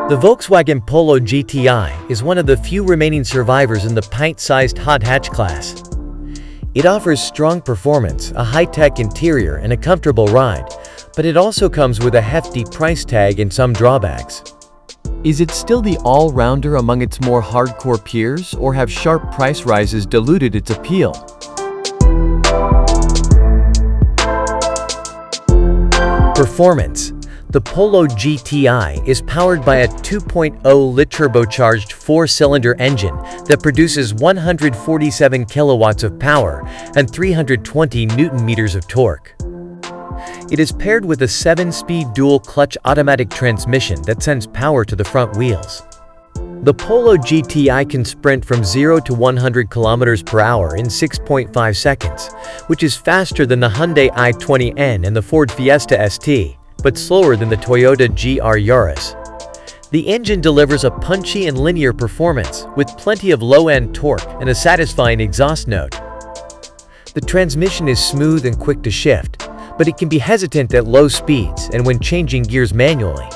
The Volkswagen Polo GTI is one of the few remaining survivors in the pint-sized hot hatch class. It offers strong performance, a high-tech interior, and a comfortable ride, but it also comes with a hefty price tag and some drawbacks. Is it still the all-rounder among its more hardcore peers, or have sharp price rises diluted its appeal? Performance. The Polo GTI is powered by a 2.0-liter turbocharged four-cylinder engine that produces 147 kilowatts of power and 320 newton-meters of torque. It is paired with a 7-speed dual-clutch automatic transmission that sends power to the front wheels. The Polo GTI can sprint from 0 to 100 km per hour in 6.5 seconds, which is faster than the Hyundai i20N and the Ford Fiesta ST, but slower than the Toyota GR Yaris. The engine delivers a punchy and linear performance, with plenty of low-end torque and a satisfying exhaust note. The transmission is smooth and quick to shift, but it can be hesitant at low speeds and when changing gears manually.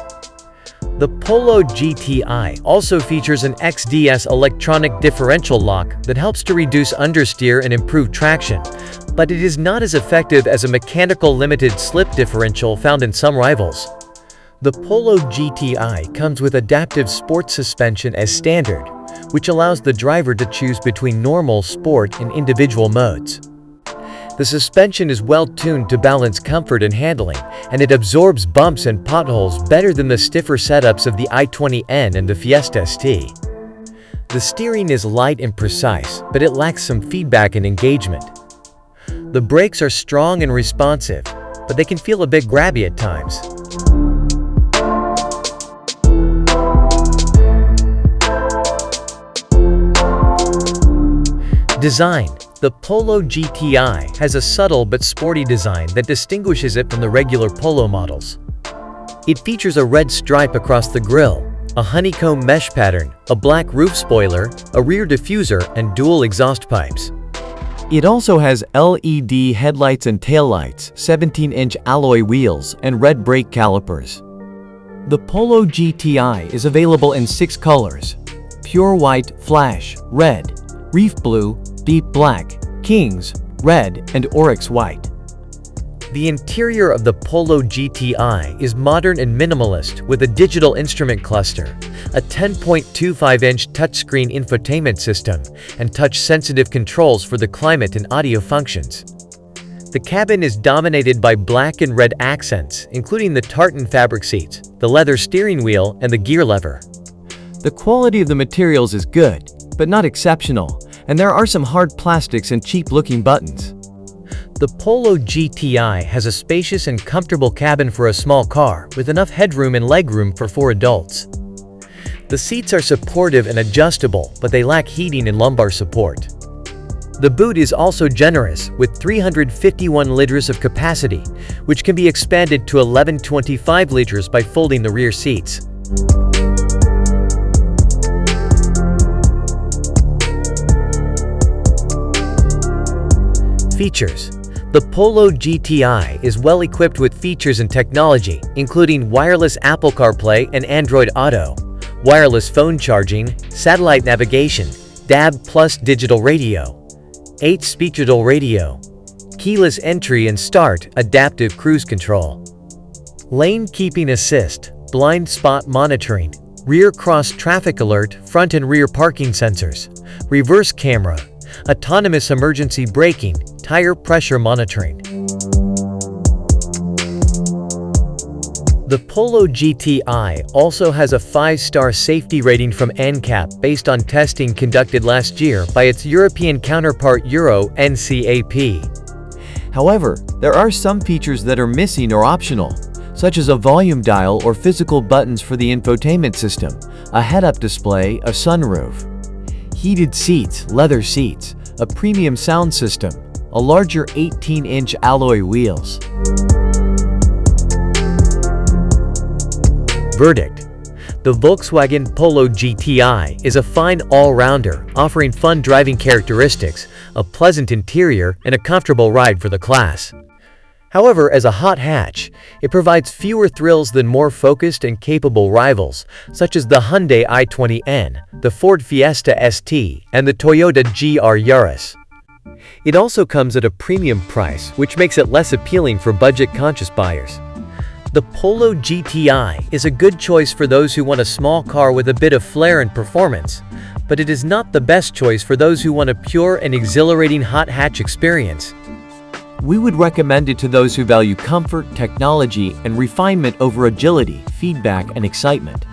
The Polo GTI also features an XDS electronic differential lock that helps to reduce understeer and improve traction, but it is not as effective as a mechanical limited slip differential found in some rivals. The Polo GTI comes with adaptive sports suspension as standard, which allows the driver to choose between normal, sport, and individual modes. The suspension is well-tuned to balance comfort and handling, and it absorbs bumps and potholes better than the stiffer setups of the i20N and the Fiesta ST. The steering is light and precise, but it lacks some feedback and engagement. The brakes are strong and responsive, but they can feel a bit grabby at times. Design. The Polo GTI has a subtle but sporty design that distinguishes it from the regular Polo models. It features a red stripe across the grille, a honeycomb mesh pattern, a black roof spoiler, a rear diffuser, and dual exhaust pipes. It also has LED headlights and taillights, 17-inch alloy wheels, and red brake calipers. The Polo GTI is available in 6 colors: pure white, flash, red, reef blue, deep black, kings, red, and oryx white. The interior of the Polo GTI is modern and minimalist with a digital instrument cluster, a 10.25-inch touchscreen infotainment system, and touch-sensitive controls for the climate and audio functions. The cabin is dominated by black and red accents, including the tartan fabric seats, the leather steering wheel, and the gear lever. The quality of the materials is good, but not exceptional, and there are some hard plastics and cheap-looking buttons. The Polo GTI has a spacious and comfortable cabin for a small car, with enough headroom and legroom for 4 adults. The seats are supportive and adjustable, but they lack heating and lumbar support. The boot is also generous, with 351 liters of capacity, which can be expanded to 1125 liters by folding the rear seats. Features. The Polo GTI is well equipped with features and technology, including wireless Apple CarPlay and Android Auto, wireless phone charging, satellite navigation, DAB+ digital radio, 8-speed digital radio, keyless entry and start, adaptive cruise control, lane keeping assist, blind spot monitoring, rear cross traffic alert, front and rear parking sensors, reverse camera, autonomous emergency braking, tire pressure monitoring. The Polo GTI also has a 5-star safety rating from NCAP based on testing conducted last year by its European counterpart Euro NCAP. However, there are some features that are missing or optional, such as a volume dial or physical buttons for the infotainment system, a head-up display, a sunroof, heated seats, leather seats, a premium sound system, a larger 18-inch alloy wheels. Verdict. The Volkswagen Polo GTI is a fine all-rounder, offering fun driving characteristics, a pleasant interior, and a comfortable ride for the class. However, as a hot hatch, it provides fewer thrills than more focused and capable rivals, such as the Hyundai i20N, the Ford Fiesta ST, and the Toyota GR Yaris. It also comes at a premium price, which makes it less appealing for budget-conscious buyers. The Polo GTI is a good choice for those who want a small car with a bit of flair and performance, but it is not the best choice for those who want a pure and exhilarating hot hatch experience. We would recommend it to those who value comfort, technology, and refinement over agility, feedback, and excitement.